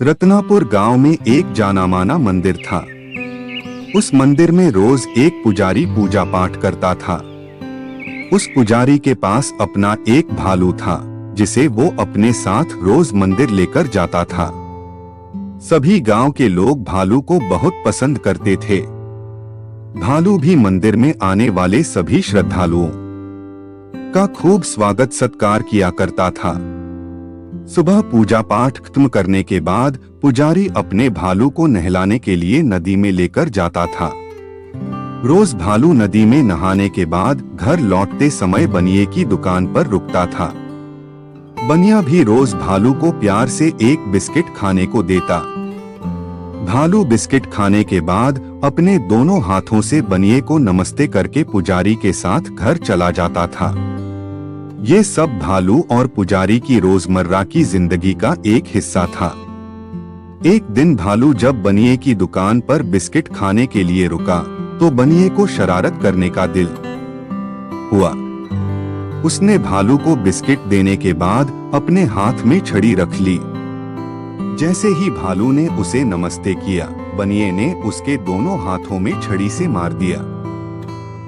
रत्नापुर गांव में एक जाना-माना मंदिर था। उस मंदिर में रोज एक पुजारी पूजा पाठ करता था। उस पुजारी के पास अपना एक भालू था, जिसे वो अपने साथ रोज मंदिर लेकर जाता था। सभी गांव के लोग भालू को बहुत पसंद करते थे। भालू भी मंदिर में आने वाले सभी श्रद्धालुओं का खूब स्वागत सत्कार किया करता था। सुबह पूजा पाठ खत्म करने के बाद पुजारी अपने भालू को नहलाने के लिए नदी में लेकर जाता था। रोज भालू नदी में नहाने के बाद घर लौटते समय बनिए की दुकान पर रुकता था। बनिया भी रोज भालू को प्यार से एक बिस्किट खाने को देता। भालू बिस्किट खाने के बाद अपने दोनों हाथों से बनिए को नमस्ते करके पुजारी के साथ घर चला जाता था। ये सब भालू और पुजारी की रोजमर्रा की जिंदगी का एक हिस्सा था। एक दिन भालू जब बनिए की दुकान पर बिस्किट खाने के लिए रुका, तो बनिए को शरारत करने का दिल हुआ। उसने भालू को बिस्किट देने के बाद अपने हाथ में छड़ी रख ली। जैसे ही भालू ने उसे नमस्ते किया, बनिए ने उसके दोनों हाथों में छड़ी से मार दिया।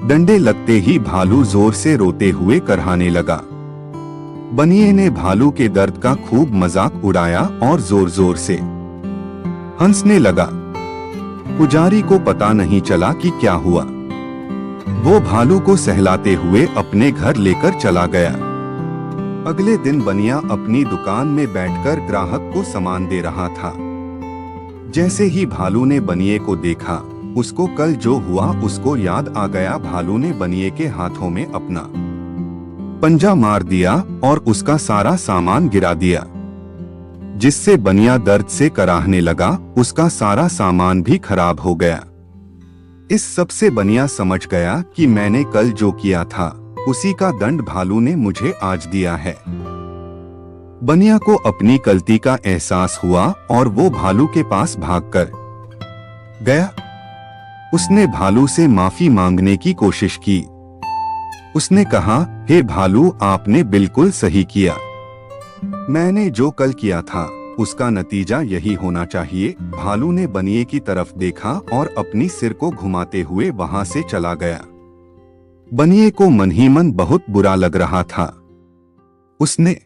डंडे लगते ही भालू जोर से रोते हुए करहाने लगा। बनिए ने भालू के दर्द का खूब मजाक उड़ाया और जोर जोर से हंसने लगा। पुजारी को पता नहीं चला कि क्या हुआ। वो भालू को सहलाते हुए अपने घर लेकर चला गया। अगले दिन बनिया अपनी दुकान में बैठकर ग्राहक को सामान दे रहा था। जैसे ही भालू ने बनिए को देखा, उसको कल जो हुआ उसको याद आ गया। भालू ने बनिए के हाथों में अपना पंजा मार दिया और उसका सारा सामान गिरा दिया, जिससे बनिया दर्द से कराहने लगा। उसका सारा सामान भी खराब हो गया। इस सब से बनिया समझ गया कि मैंने कल जो किया था, उसी का दंड भालू ने मुझे आज दिया है। बनिया को अपनी गलती का एहसास हुआ और वो भालू के पास भागकर गया। उसने भालू से माफी मांगने की कोशिश की। उसने कहा, हे भालू, आपने बिल्कुल सही किया। मैंने जो कल किया था, उसका नतीजा यही होना चाहिए। भालू ने बनिए की तरफ देखा और अपनी सिर को घुमाते हुए वहां से चला गया। बनिए को मन ही मन बहुत बुरा लग रहा था। उसने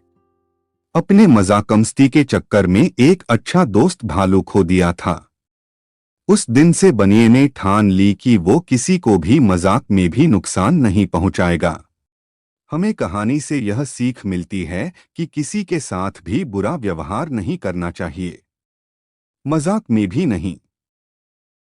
अपने मजाकमस्ती के चक्कर में एक अच्छा दोस्त भालू खो दिया था। उस दिन से बनिए ने ठान ली कि वो किसी को भी मजाक में भी नुकसान नहीं पहुंचाएगा। हमें कहानी से यह सीख मिलती है कि किसी के साथ भी बुरा व्यवहार नहीं करना चाहिए, मजाक में भी नहीं।